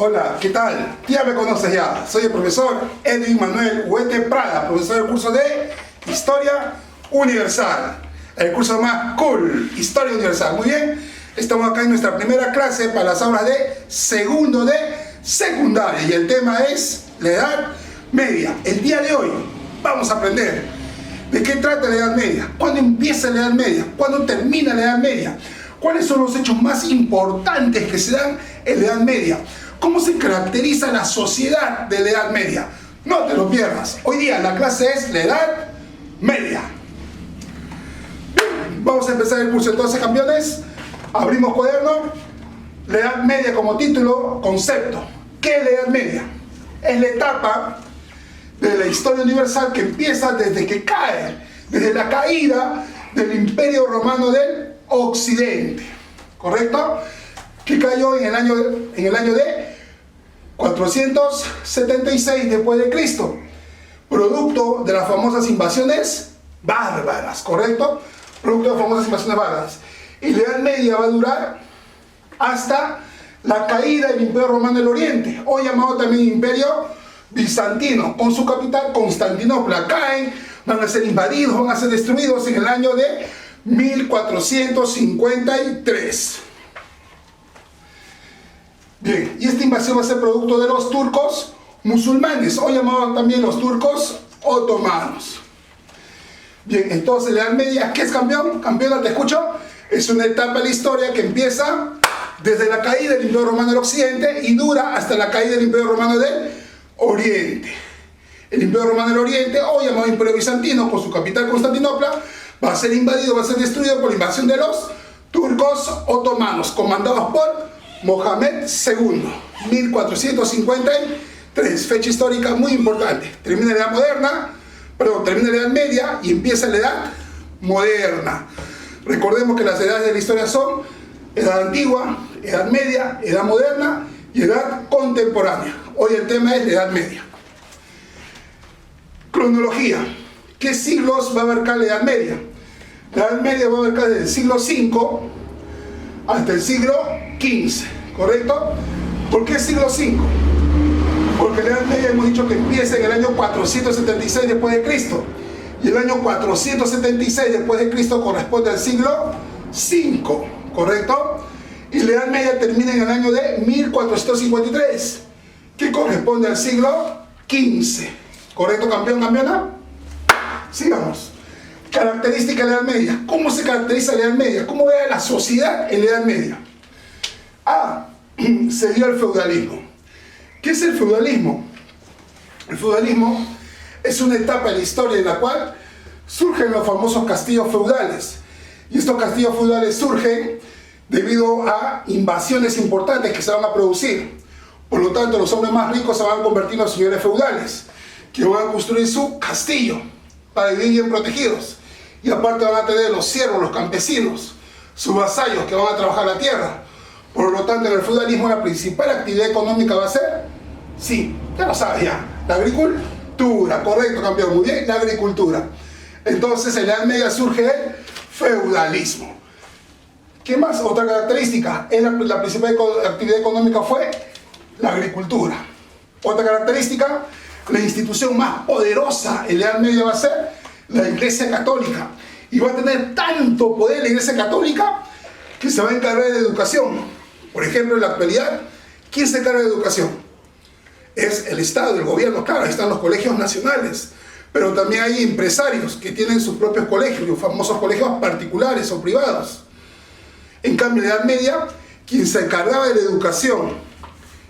Hola, ¿qué tal? Ya me conoces ya. Soy el profesor Edwin Manuel Huete Prada, profesor del curso de Historia Universal. El curso más cool, Historia Universal. Muy bien, estamos acá en nuestra primera clase para las aulas de segundo de secundaria. Y el tema es la Edad Media. El día de hoy vamos a aprender de qué trata la Edad Media, cuándo empieza la Edad Media, cuándo termina la Edad Media, cuáles son los hechos más importantes que se dan en la Edad Media, cómo se caracteriza la sociedad de la Edad Media. No te lo pierdas. Hoy día la clase es la Edad Media. Bien, vamos a empezar el curso entonces, campeones. Abrimos cuaderno. La Edad Media como título, concepto. ¿Qué es la Edad Media? Es la etapa de la historia universal que empieza desde que cae, desde la caída del Imperio Romano del Occidente. ¿Correcto? Que cayó en el año de 476 después de Cristo, producto de las famosas invasiones bárbaras, ¿correcto? Producto de las famosas invasiones bárbaras. Y la Edad Media va a durar hasta la caída del Imperio Romano del Oriente, hoy llamado también Imperio Bizantino, con su capital Constantinopla. Caen, van a ser invadidos, van a ser destruidos en el año de 1453. Bien, y esta invasión va a ser producto de los turcos musulmanes, o llamados también los turcos otomanos. Bien, entonces la Edad Media, ¿qué es, campeón? Campeona, te escucho. Es una etapa de la historia que empieza desde la caída del Imperio Romano del Occidente y dura hasta la caída del Imperio Romano del Oriente. El Imperio Romano del Oriente, o llamado Imperio Bizantino, con su capital Constantinopla, va a ser invadido, va a ser destruido por la invasión de los turcos otomanos, comandados por Mohamed II, 1453, fecha histórica muy importante. Termina la Edad Moderna, termina la Edad Media y empieza la Edad Moderna. Recordemos que las edades de la historia son Edad Antigua, Edad Media, Edad Moderna y Edad Contemporánea. Hoy el tema es la Edad Media. Cronología. ¿Qué siglos va a abarcar la Edad Media? La Edad Media va a abarcar desde el siglo V hasta el siglo XV, ¿correcto? ¿Por qué siglo V? Porque la Edad Media hemos dicho que empieza en el año 476 después de Cristo, y el año 476 después de Cristo corresponde al siglo V, ¿correcto? Y la Edad Media termina en el año de 1453, que corresponde al siglo XV, ¿correcto, campeón, campeona? Sigamos. Características de la Edad Media. ¿Cómo se caracteriza la Edad Media? ¿Cómo era la sociedad en la Edad Media? Se dio el feudalismo. ¿Qué es el feudalismo? El feudalismo es una etapa de la historia en la cual surgen los famosos castillos feudales. Y estos castillos feudales surgen debido a invasiones importantes que se van a producir. Por lo tanto, los hombres más ricos se van a convertir en los señores feudales, que van a construir su castillo para vivir bien protegidos. Y aparte van a tener los siervos, los campesinos, sus vasallos que van a trabajar la tierra. Por lo tanto, en el feudalismo la principal actividad económica va a ser, sí, ya lo sabes ya, la agricultura. Correcto, campeón, muy bien, la agricultura. Entonces en la Edad Media surge el feudalismo. ¿Qué más? Otra característica, la principal actividad económica fue la agricultura. Otra característica, la institución más poderosa en la Edad Media va a ser la Iglesia Católica. Y va a tener tanto poder la Iglesia Católica que se va a encargar de educación. Por ejemplo, en la actualidad, ¿quién se encarga de educación? Es el Estado, el gobierno. Claro, ahí están los colegios nacionales, pero también hay empresarios que tienen sus propios colegios, los famosos colegios particulares o privados. En cambio, en la Edad Media, quien se encargaba de la educación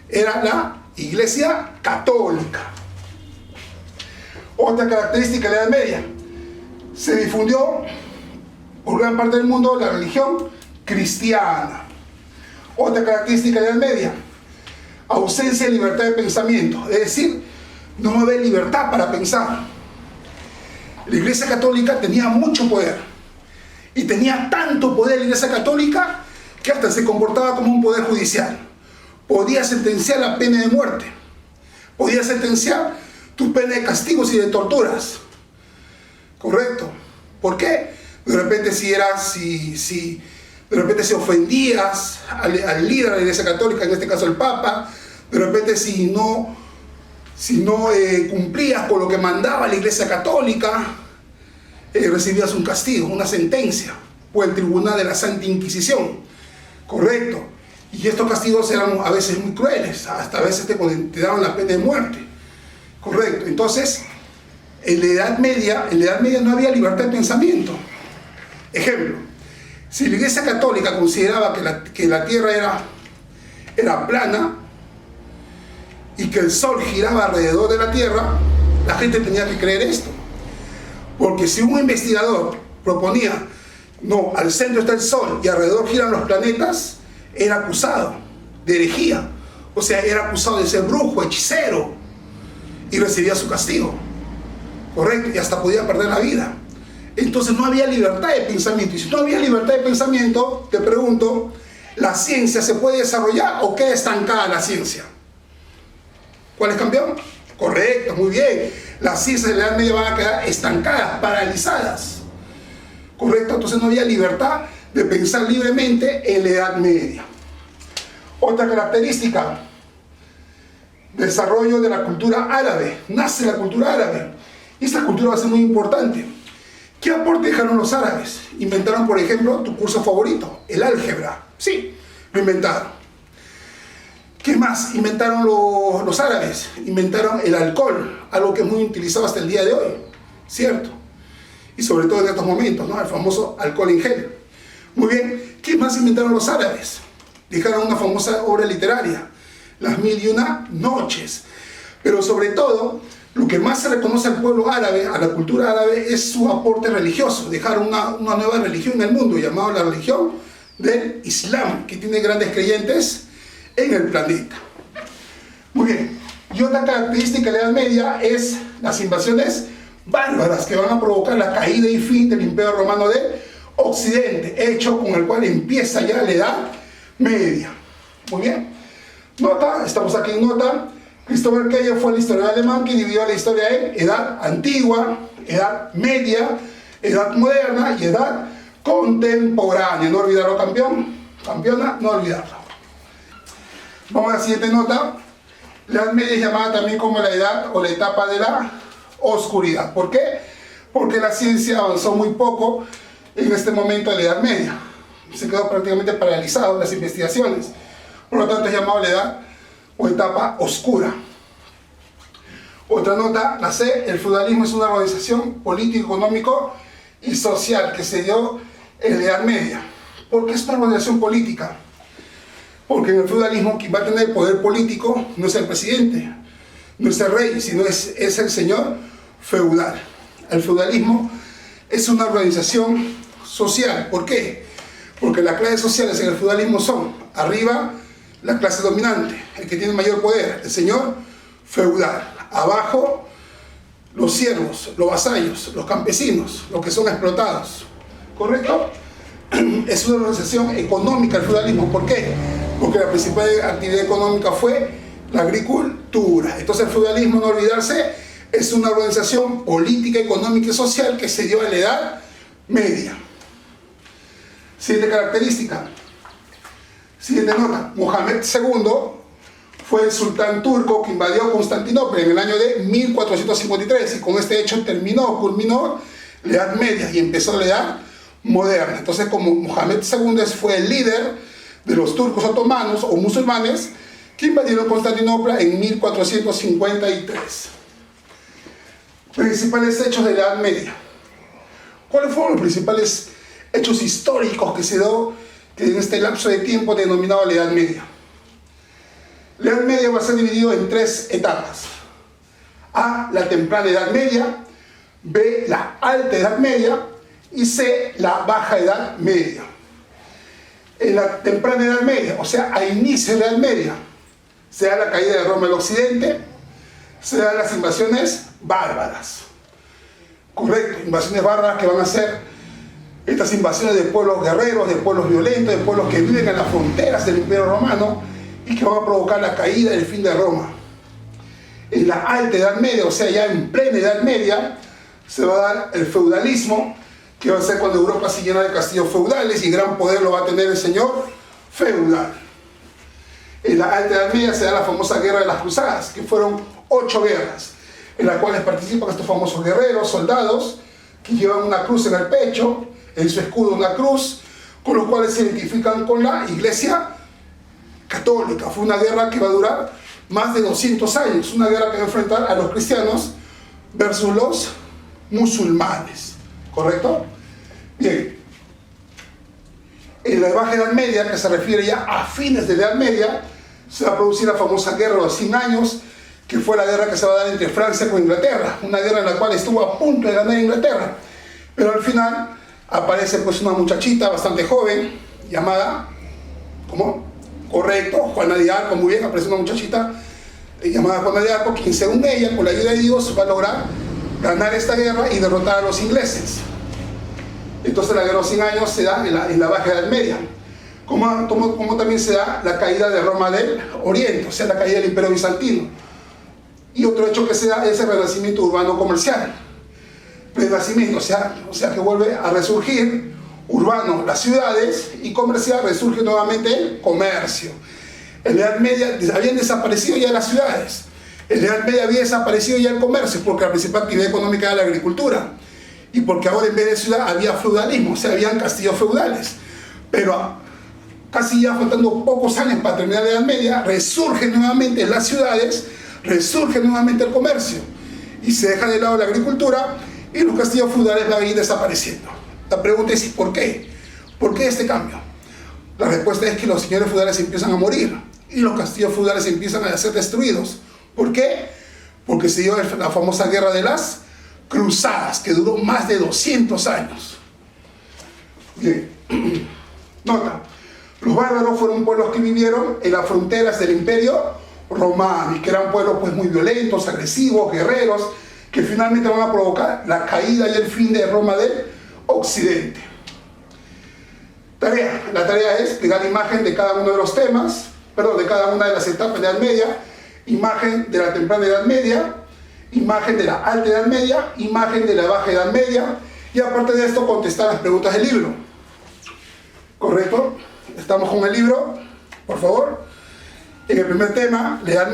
era la Iglesia Católica. Otra característica de la Edad Media: se difundió por gran parte del mundo la religión cristiana. Otra característica de la Edad Media: ausencia de libertad de pensamiento, es decir, no va a haber libertad para pensar. La Iglesia Católica tenía mucho poder, y tenía tanto poder la Iglesia Católica que hasta se comportaba como un poder judicial. Podía sentenciar la pena de muerte, podía sentenciar tu pena de castigos y de torturas. ¿Correcto? ¿Por qué? De repente si de repente si ofendías al líder de la Iglesia Católica, en este caso el Papa, De repente si no cumplías con lo que mandaba la Iglesia Católica, recibías un castigo, una sentencia por el Tribunal de la Santa Inquisición, correcto. Y estos castigos eran a veces muy crueles, hasta a veces te daban la pena de muerte, correcto. Entonces, en la Edad Media no había libertad de pensamiento. Ejemplo, si la Iglesia Católica consideraba que la Tierra era plana y que el Sol giraba alrededor de la Tierra, la gente tenía que creer esto. Porque si un investigador proponía, no, al centro está el Sol y alrededor giran los planetas, era acusado de herejía. O sea, era acusado de ser brujo, hechicero, y recibía su castigo, correcto, y hasta podía perder la vida. Entonces no había libertad de pensamiento. Y si no había libertad de pensamiento, te pregunto, ¿la ciencia se puede desarrollar o queda estancada la ciencia? ¿Cuál es, campeón? Correcto, muy bien. Las ciencias de la Edad Media van a quedar estancadas, paralizadas, correcto. Entonces no había libertad de pensar libremente en la Edad Media. Otra característica, desarrollo de la cultura árabe. Nace la cultura árabe. Y esta cultura va a ser muy importante. ¿Qué aporte dejaron los árabes? Inventaron, por ejemplo, tu curso favorito, el álgebra. Sí, lo inventaron. ¿Qué más inventaron los árabes? Inventaron el alcohol, algo que es muy utilizado hasta el día de hoy, ¿cierto? Y sobre todo en estos momentos, ¿no? El famoso alcohol en gel. Muy bien, ¿qué más inventaron los árabes? Dejaron una famosa obra literaria, Las Mil y Una Noches. Pero sobre todo, lo que más se reconoce al pueblo árabe, a la cultura árabe, es su aporte religioso. Dejaron una nueva religión en el mundo, llamada la religión del Islam, que tiene grandes creyentes en el planeta. Muy bien, y otra característica de la Edad Media es las invasiones bárbaras que van a provocar la caída y fin del Imperio Romano de Occidente, hecho con el cual empieza ya la Edad Media. Muy bien, nota, estamos aquí en nota. Christopher Keller fue el historiador alemán que dividió la historia en Edad Antigua, Edad Media, Edad Moderna y Edad Contemporánea. No olvidarlo, campeón, campeona, no olvidarlo. Vamos a la siguiente nota. La Edad Media es llamada también como la edad o la etapa de la oscuridad. ¿Por qué? Porque la ciencia avanzó muy poco en este momento de la Edad Media. Se quedó prácticamente paralizado las investigaciones. Por lo tanto es llamado la edad o etapa oscura. Otra nota, la C, el feudalismo es una organización político, económico y social que se dio en la Edad Media. ¿Por qué es una organización política? Porque en el feudalismo quien va a tener poder político no es el presidente, no es el rey, sino es el señor feudal. El feudalismo es una organización social. ¿Por qué? Porque las clases sociales en el feudalismo son, arriba, la clase dominante, el que tiene mayor poder, el señor feudal. Abajo, los siervos, los vasallos, los campesinos, los que son explotados. ¿Correcto? Es una organización económica el feudalismo. ¿Por qué? Porque la principal actividad económica fue la agricultura. Entonces el feudalismo, no olvidarse, es una organización política, económica y social que se dio en la Edad Media. Siguiente característica. Siguiente nota. Mohamed II fue el sultán turco que invadió Constantinopla en el año de 1453 y con este hecho culminó la Edad Media y empezó la Edad Moderna. Entonces, como Mohamed II fue el líder de los turcos otomanos o musulmanes que invadieron Constantinopla en 1453. Principales hechos de la Edad Media. ¿Cuáles fueron los principales hechos históricos que se dio en este lapso de tiempo denominado la Edad Media? La Edad Media va a ser dividido en tres etapas. A, la temprana Edad Media. B, la alta Edad Media. Y C, la baja Edad Media. En la temprana Edad Media, o sea, a inicio de la Edad Media, se da la caída de Roma al occidente, se dan las invasiones bárbaras. Correcto, invasiones bárbaras que van a ser estas invasiones de pueblos guerreros, de pueblos violentos, de pueblos que viven en las fronteras del Imperio Romano y que van a provocar la caída y el fin de Roma. En la alta Edad Media, o sea, ya en plena Edad Media, se va a dar el feudalismo, que va a ser cuando Europa se llena de castillos feudales y gran poder lo va a tener el señor feudal. En la Alta Edad Media se da la famosa Guerra de las Cruzadas, que fueron 8 guerras, en las cuales participan estos famosos guerreros, soldados, que llevan una cruz en el pecho, en su escudo una cruz, con los cuales se identifican con la Iglesia Católica. Fue una guerra que va a durar más de 200 años, una guerra que va a enfrentar a los cristianos versus los musulmanes, ¿correcto? Bien, en la Baja Edad Media, que se refiere ya a fines de la Edad Media, se va a producir la famosa Guerra de los 100 años, que fue la guerra que se va a dar entre Francia con Inglaterra, una guerra en la cual estuvo a punto de ganar Inglaterra, pero al final aparece pues una muchachita bastante joven, llamada, ¿cómo? Correcto, Juana de Arco, muy bien, aparece una muchachita llamada Juana de Arco, quien según ella, con la ayuda de Dios, va a lograr ganar esta guerra y derrotar a los ingleses. Entonces la Guerra de los 100 años se da en la Baja Edad Media, como también se da la caída de Roma del Oriente, o sea, la caída del Imperio Bizantino. Y otro hecho que se da es el renacimiento urbano comercial. Renacimiento, o sea que vuelve a resurgir urbano las ciudades y comercial resurge nuevamente el comercio. En la Edad Media habían desaparecido ya las ciudades. En la Edad Media había desaparecido ya el comercio porque la principal actividad económica era la agricultura. Y porque ahora en vez de ciudad había feudalismo, o sea, habían castillos feudales. Pero casi ya faltando pocos años para terminar la Edad Media, resurgen nuevamente las ciudades, resurge nuevamente el comercio. Y se deja de lado la agricultura y los castillos feudales van a ir desapareciendo. La pregunta es ¿por qué? ¿Por qué este cambio? La respuesta es que los señores feudales empiezan a morir y los castillos feudales empiezan a ser destruidos. ¿Por qué? Porque se dio la famosa Guerra de las Cruzadas, que duró más de 200 años. Bien, nota, los bárbaros fueron pueblos que vivieron en las fronteras del Imperio Romano y que eran pueblos pues muy violentos, agresivos, guerreros, que finalmente van a provocar la caída y el fin de Roma del Occidente. La tarea es pegar imagen de cada uno de los temas, de cada una de las etapas de la Edad Media, imagen de la temprana Edad Media, imagen de la Alta Edad Media, imagen de la Baja Edad Media, y aparte de esto contestar las preguntas del libro. ¿Correcto? Estamos con el libro, por favor. En el primer tema, la Edad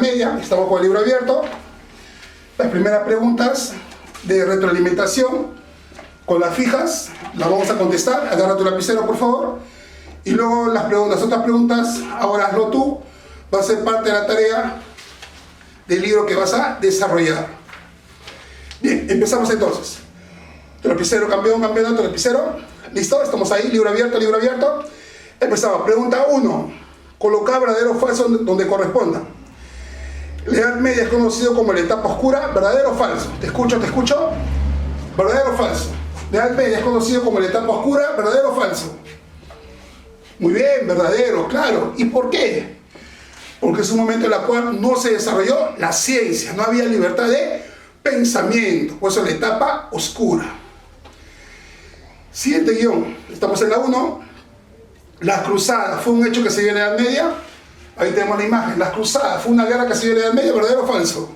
Media, estamos con el libro abierto. Las primeras preguntas de retroalimentación, con las fijas, las vamos a contestar. Agarra tu lapicero, por favor. Y luego las otras preguntas, ahora hazlo tú. Va a ser parte de la tarea del libro que vas a desarrollar. Bien, empezamos entonces. Tu lapicero, campeón, tu lapicero. ¿Listo? Estamos ahí, libro abierto, libro abierto. Empezamos. Pregunta 1. Colocar verdadero o falso donde corresponda. La Edad Media es conocido como la etapa oscura, ¿verdadero o falso? ¿Te escucho? ¿Verdadero o falso? La Edad Media es conocido como la etapa oscura, ¿verdadero o falso? Muy bien, verdadero, claro. ¿Y por qué? Porque es un momento en el cual no se desarrolló la ciencia, no había libertad de pensamiento, por eso la etapa oscura. Siguiente guión, estamos en la 1. Las cruzadas fue un hecho que se dio en la Edad Media. Ahí tenemos la imagen. Las cruzadas fue una guerra que se dio en la Edad Media, ¿verdadero o falso?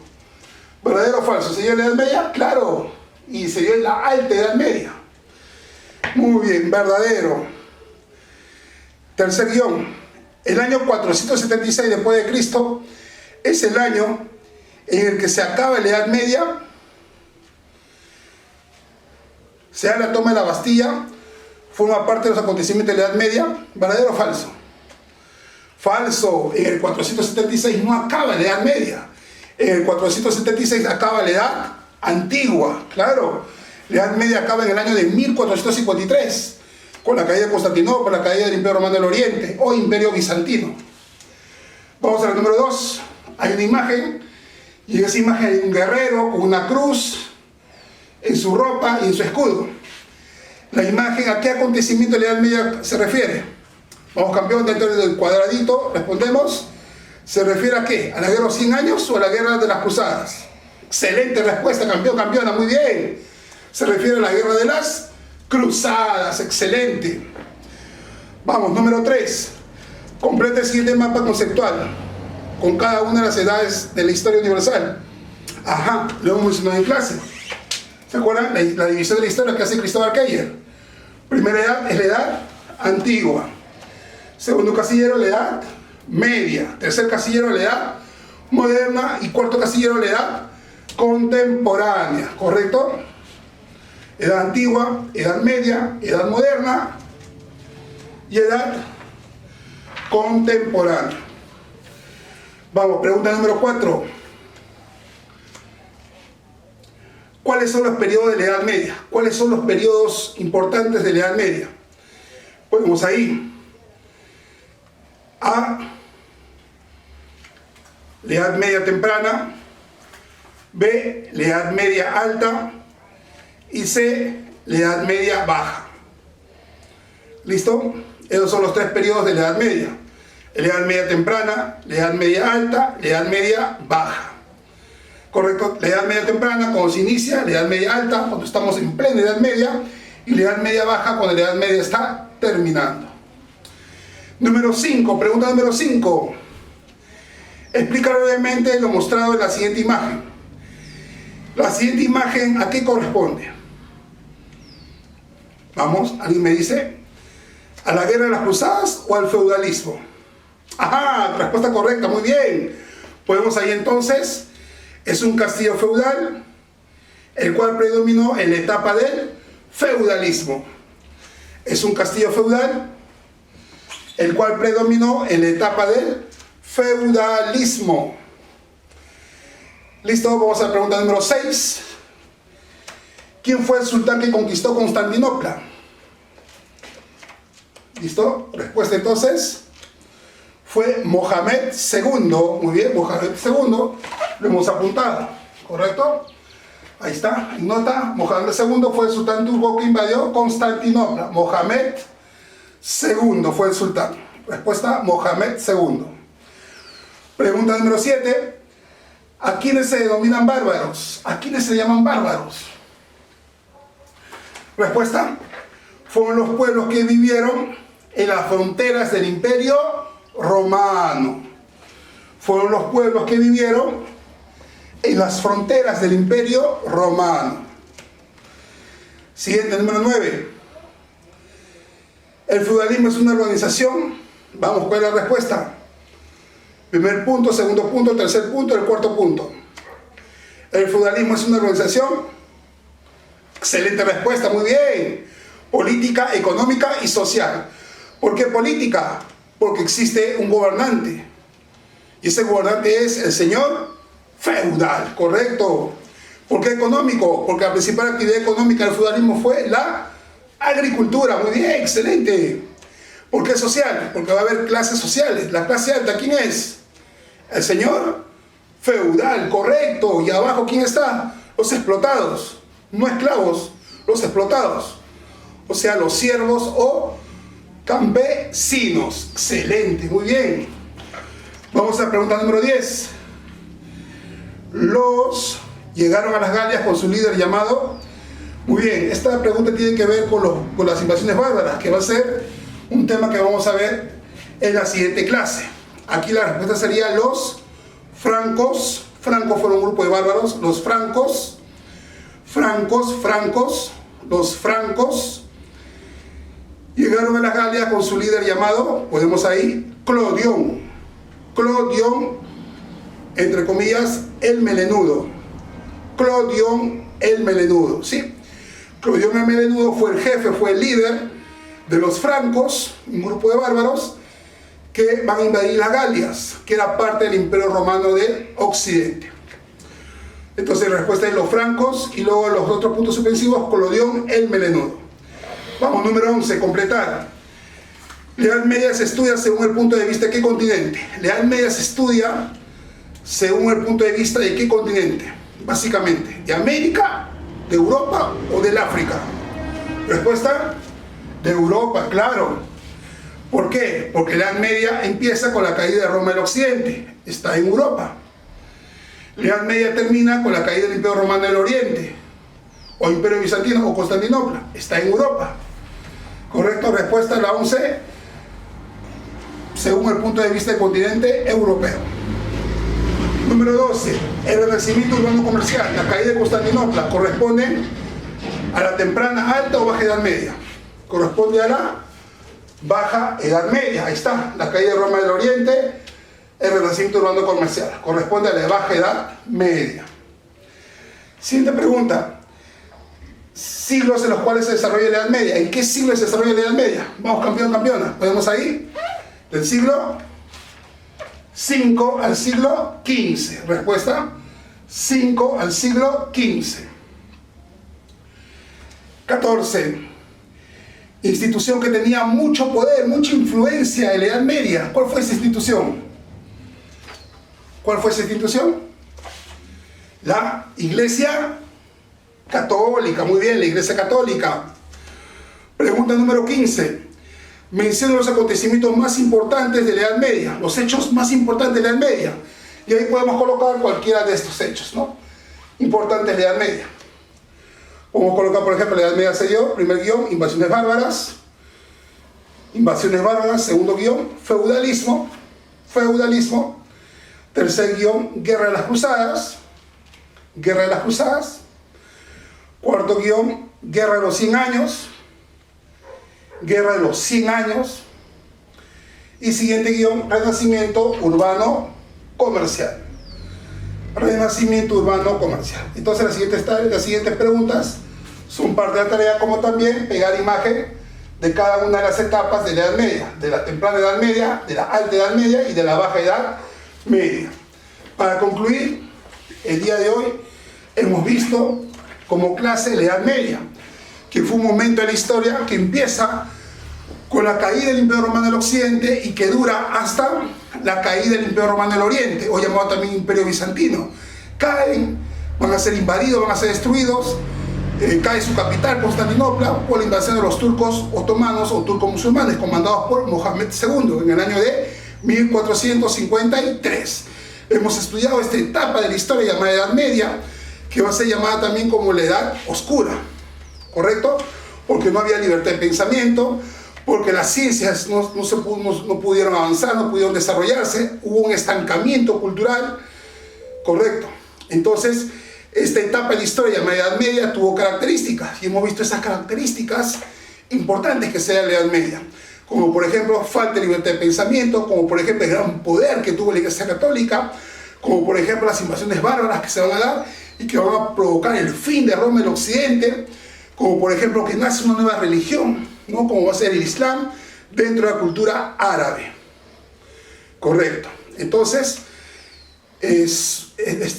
¿Verdadero o falso? ¿Se dio en la Edad Media? Claro. Y se dio en la Alta Edad Media. Muy bien, verdadero. Tercer guión. El año 476 después de Cristo es el año en el que se acaba la Edad Media, se da la toma de la Bastilla, forma parte de los acontecimientos de la Edad Media. ¿Verdadero o falso? Falso. En el 476 no acaba la Edad Media. En el 476 acaba la Edad Antigua. Claro, la Edad Media acaba en el año de 1453. Con la caída de Constantinopla, la caída del Imperio Romano del Oriente o Imperio Bizantino. Vamos al número 2. Hay una imagen, y en esa imagen hay un guerrero con una cruz en su ropa y en su escudo. La imagen, ¿a qué acontecimiento de la Edad Media se refiere? Vamos, campeón, dentro del cuadradito, respondemos. ¿Se refiere a qué? ¿A la guerra de los 100 años o a la guerra de las cruzadas? Excelente respuesta, campeón, campeona, muy bien. Se refiere a la guerra de las cruzadas, excelente. Vamos, número 3. Completa el siguiente mapa conceptual con cada una de las edades de la historia universal. Ajá, lo hemos mencionado en clase. ¿Se acuerdan? La división de la historia que hace Cristóbal Keller. Primera edad es la edad antigua. Segundo casillero, la edad media. Tercer casillero, la edad moderna. Y cuarto casillero, la edad contemporánea, ¿correcto? Edad antigua, edad media, edad moderna y edad contemporánea. Vamos, pregunta número 4. ¿Cuáles son los periodos de la Edad Media? ¿Cuáles son los periodos importantes de la Edad Media? Ponemos ahí A, la Edad Media temprana, B, la Edad Media alta y C, la Edad Media baja. ¿Listo? Esos son los 3 periodos de la Edad Media. La Edad Media temprana, la Edad Media alta, la Edad Media baja. ¿Correcto? La Edad Media temprana cuando se inicia, la Edad Media alta cuando estamos en plena Edad Media y la Edad Media baja cuando la Edad Media está terminando. Número 5, pregunta número 5. Explica brevemente lo mostrado en la siguiente imagen. La siguiente imagen, ¿a qué corresponde? Vamos, ¿alguien me dice? ¿A la guerra de las cruzadas o al feudalismo? Ajá, respuesta correcta, muy bien. Podemos ahí entonces, es un castillo feudal, el cual predominó en la etapa del feudalismo. Es un castillo feudal, el cual predominó en la etapa del feudalismo. Listo, vamos a la pregunta número 6. ¿Quién fue el sultán que conquistó Constantinopla? ¿Listo? Respuesta entonces fue Mohamed II. Muy bien, Mohamed II. Lo hemos apuntado, ¿correcto? Ahí está, en nota. Mohamed II fue el sultán turco que invadió Constantinopla. Mohamed II fue el sultán. Respuesta, Mohamed II. Pregunta número 7. ¿A quiénes se denominan bárbaros? ¿A quiénes se llaman bárbaros? Respuesta, fueron los pueblos que vivieron en las fronteras del Imperio Romano. Fueron los pueblos que vivieron en las fronteras del Imperio Romano. Siguiente, número 9. ¿El feudalismo es una organización? Vamos, ¿cuál es la respuesta? Primer punto, segundo punto, tercer punto, el cuarto punto. ¿El feudalismo es una organización? Excelente respuesta, muy bien. Política, económica y social. ¿Por qué política? Porque existe un gobernante. Y ese gobernante es el señor feudal, correcto. ¿Por qué económico? Porque la principal actividad económica del feudalismo fue la agricultura. Muy bien, excelente. ¿Por qué social? Porque va a haber clases sociales. La clase alta, ¿quién es? El señor feudal, correcto. Y abajo, ¿quién está? Los explotados. No esclavos, los explotados. O sea, los siervos o campesinos. Excelente, muy bien. Vamos a la pregunta número 10. Los llegaron a las Galias con su líder llamado... Muy bien, esta pregunta tiene que ver con las invasiones bárbaras, que va a ser un tema que vamos a ver en la siguiente clase. Aquí la respuesta sería los francos. Francos fueron un grupo de bárbaros. Los francos, los francos llegaron a las Galias con su líder llamado, podemos ahí, Clodión. Clodión, entre comillas, el melenudo. Clodión el melenudo, ¿sí? Clodión el melenudo fue el jefe, fue el líder de los francos, un grupo de bárbaros que van a invadir las Galias, que era parte del Imperio Romano de Occidente. Entonces la respuesta es los francos y luego los otros puntos suspensivos, Clodión el melenudo. Vamos, número 11, completar. La Edad Media se estudia según el punto de vista de qué continente. La Edad Media se estudia según el punto de vista de qué continente. Básicamente, ¿de América, de Europa o del África? Respuesta, de Europa, claro. ¿Por qué? Porque la Edad Media empieza con la caída de Roma del Occidente. Está en Europa. La Edad Media termina con la caída del Imperio Romano del Oriente, o Imperio Bizantino o Constantinopla. Está en Europa. Correcto, respuesta la 11, según el punto de vista del continente europeo. Número 12, el renacimiento urbano comercial, la caída de Constantinopla, ¿corresponde a la temprana, alta o baja Edad Media? Corresponde a la Baja Edad Media. Ahí está, la caída de Roma del Oriente, el renacimiento urbano comercial. Corresponde a la Baja Edad Media. Siguiente pregunta. Siglos en los cuales se desarrolla la Edad Media. ¿En qué siglo se desarrolla la Edad Media? Vamos, campeón, campeona. ¿Podemos ahí? Del siglo V al siglo XV. Respuesta: 5 al siglo XV. 14. Institución que tenía mucho poder, mucha influencia en la Edad Media. ¿Cuál fue esa institución? ¿Cuál fue esa institución? La Iglesia Católica. Muy bien, la Iglesia Católica. Pregunta número 15. Menciona los acontecimientos más importantes de la Edad Media, los hechos más importantes de la Edad Media. Y ahí podemos colocar cualquiera de estos hechos, ¿no? Importantes de la Edad Media. Podemos colocar, por ejemplo, la Edad Media se dio, primer guión, invasiones bárbaras. Invasiones bárbaras, segundo guión, feudalismo. Feudalismo. Tercer guión, guerra de las cruzadas. Guerra de las cruzadas. Cuarto guión, guerra de los 100 años. Guerra de los 100 años. Y siguiente guión, renacimiento urbano comercial. Renacimiento urbano comercial. Entonces las siguientes preguntas son parte de la tarea, como también pegar imagen de cada una de las etapas de la Edad Media, de la temprana Edad Media, de la alta Edad Media y de la baja Edad Media. Para concluir, el día de hoy hemos visto como clase la Edad Media, que fue un momento de la historia que empieza con la caída del Imperio Romano del Occidente y que dura hasta la caída del Imperio Romano del Oriente, o llamado también Imperio Bizantino. Caen, van a ser invadidos, van a ser destruidos, cae su capital, Constantinopla, por la invasión de los turcos otomanos o turco-musulmanes, comandados por Mohamed II en el año de 1453. Hemos estudiado esta etapa de la historia llamada Edad Media, que va a ser llamada también como la Edad Oscura, ¿correcto? Porque no había libertad de pensamiento, porque las ciencias no pudieron avanzar, no pudieron desarrollarse, hubo un estancamiento cultural, ¿correcto? Entonces, esta etapa de la historia llamada Edad Media tuvo características, y hemos visto esas características importantes que se da en la Edad Media, como por ejemplo, falta de libertad de pensamiento, como por ejemplo el gran poder que tuvo la Iglesia Católica, como por ejemplo las invasiones bárbaras que se van a dar y que van a provocar el fin de Roma en el Occidente, como por ejemplo que nace una nueva religión, ¿no? Como va a ser el Islam dentro de la cultura árabe. Correcto. Entonces, es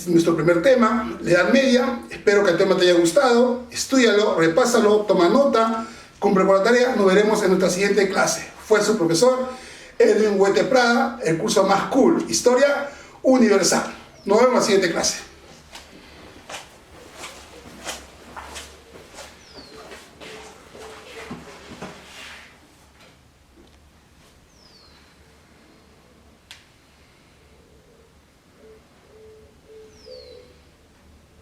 nuestro primer tema, la Edad Media. Espero que el tema te haya gustado. Estúdialo, repásalo, toma nota, cumple con la tarea. Nos veremos en nuestra siguiente clase. Fue su profesor Edwin Huete Prada, el curso más cool, Historia Universal. Nos vemos en la siguiente clase.